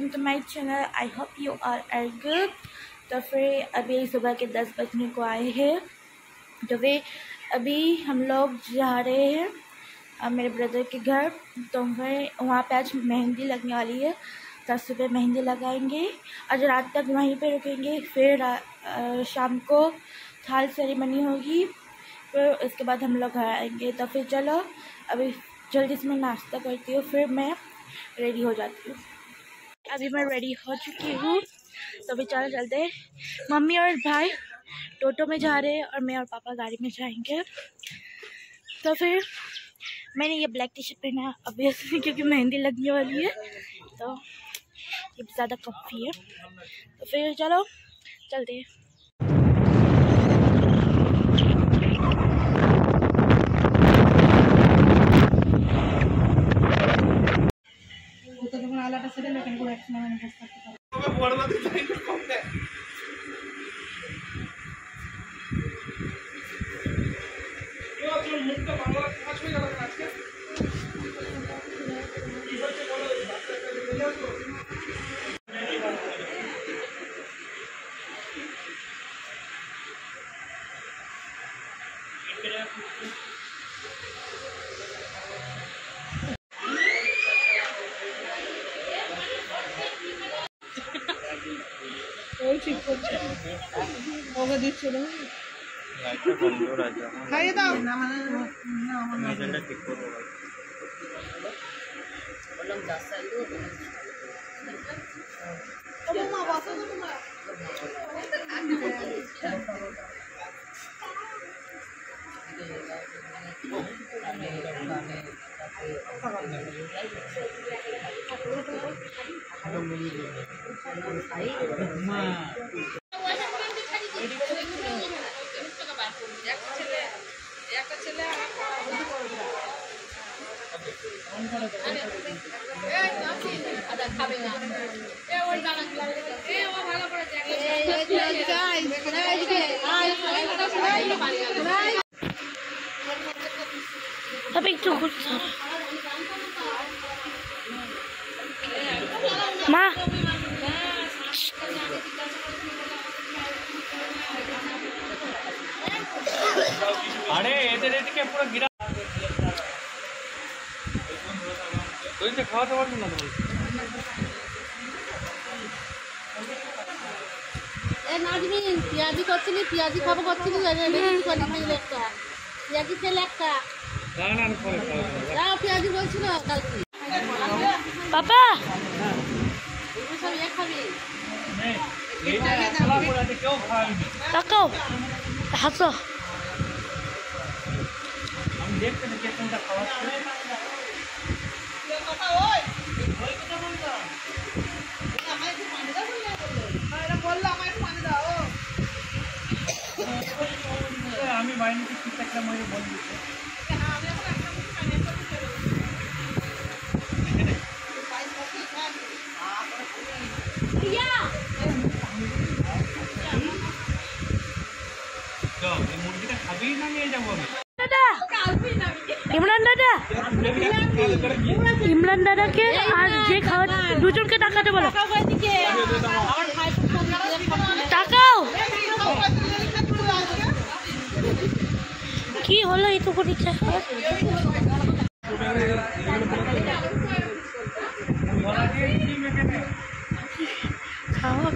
Welcome to my channel. I hope you are good. तो फिर अभी सुबह के 10 बजने को आए हैं। तो फिर अभी हम लोग जा रहे हैं मेरे ब्रदर के घर। तो फिर वहाँ पे आज मेहंदी लगने वाली है, तो सुबह मेहंदी लगाएंगे, आज रात तक वहीं पे रुकेंगे। फिर शाम को थाल सेरेमनी होगी, फिर उसके बाद हम लोग घर आएंगे। तो फिर चलो अभी जल्दी से मैं नाश्ता करती हूँ, फिर मैं रेडी हो जाती हूँ। अभी मैं रेडी हो चुकी हूँ, तो अभी चलो चलते हैं। मम्मी और भाई टोटो में जा रहे हैं और मैं और पापा गाड़ी में जाएंगे। तो फिर मैंने ये ब्लैक टी शर्ट पहना है ऑब्वियसली, क्योंकि मेहंदी लगने वाली है, तो ये ज़्यादा कम्फी है। तो फिर चलो चलते हैं। খাইয়ে দাও माँ अरे এদেরকে পুরো গিরা তুইতে খাওয়াতে পারবি না তো এ নাজমিন পিয়াজি করছিলি, পিয়াজি খাবো করছিলি, রেডি করে নিলে একটা পিয়াজি খেলে একটা না না করে দাও। পিয়াজি বলছিল কালকে पापा তুমি সব এক খাবি নেই এইটা খাওয়া বলাতে কেউ খাওয়াবি ताको हासो আমি দেখতে দেখে কোনটা খাওয়াচ্ছে আমি বাইরে ঠিক একটা মনে বল দিচ্ছি মুরগিটা খাবি না নিয়ে যাবো আমি इमरान दादा, इमरान दादा के आज जे खाओ दुजन के टाकाते बोलो टाकाओ की हलो ये तो परीक्षा खाओ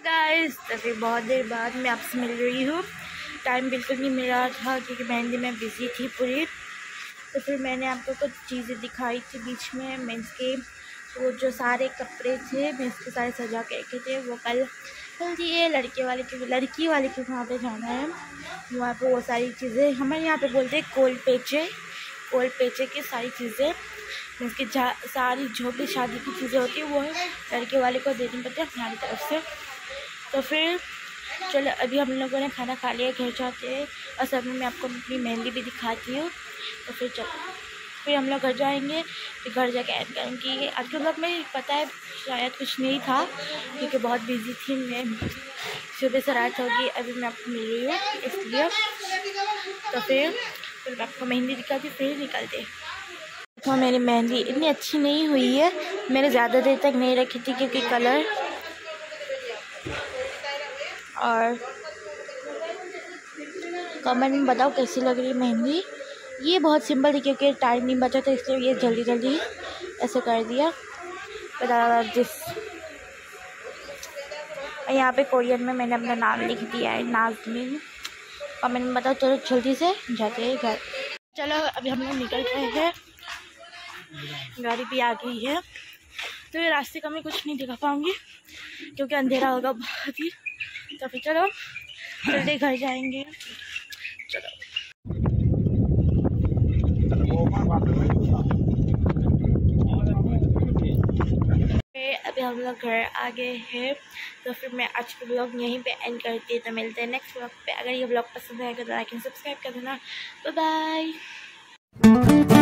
गाइस। तो फिर बहुत देर बाद मैं आपसे मिल रही हूँ। टाइम बिल्कुल नहीं मिल रहा था क्योंकि मेहंदी में बिज़ी थी पूरी। तो फिर मैंने आपको कुछ चीज़ें दिखाई थी बीच में। मीन्स के वो जो सारे कपड़े थे मीन्स के सारे सजा के रखे थे, वो कल ये लड़की वाले के वहाँ पे जाना है। वहाँ पे वो सारी चीज़ें हमारे यहाँ पे बोलते हैं कोल पेचे की सारी चीज़ें उसकी सारी जो भी शादी की चीज़ें होती है वो लड़के वाले को देनी पड़ती है हमारी तरफ से। तो फिर चलो अभी हम लोगों ने खाना खा लिया, घर जाते हैं और सब में मैं आपको अपनी मेहंदी भी दिखाती हूँ। तो फिर चलो फिर हम लोग घर जाएंगे, फिर घर जाके एंड करेंगे। आज के ब्लॉग में पता है शायद कुछ नहीं था क्योंकि बहुत बिजी थी मैं, सुबह से रात होगी अभी मैं आपको मिल रही हूँ इसलिए। तो फिर मैं आपको मेहंदी दिखाती फिर निकलते। तो मेरी मेहंदी इतनी अच्छी नहीं हुई है, मैंने ज़्यादा देर तक नहीं रखी थी क्योंकि कलर और कमेंट में बताओ कैसी लग रही है मेहंदी। ये बहुत सिंपल थी क्योंकि टाइम नहीं बचा था इसलिए ये जल्दी जल्दी ऐसे कर दिया। जिस यहाँ पे कोरियन में मैंने अपना नाम लिख दिया है नाज़मीन। कमेंट में बताओ। चलो जल्दी से जाते हैं घर। चलो अभी हम लोग निकल रहे हैं, गाड़ी भी आ गई है। तो ये रास्ते का मैं कुछ नहीं दिखा पाऊँगी क्योंकि अंधेरा होगा बहुत ही। तो फिर चलो जल्दी घर जाएंगे। चलो अभी हम लोग घर आ गए हैं। तो फिर मैं आज के ब्लॉग यहीं पे एंड करती हूँ। तो मिलते हैं नेक्स्ट ब्लॉग पे। अगर ये ब्लॉग पसंद आएगा तो लाइक एंड सब्सक्राइब कर देना। Bye bye.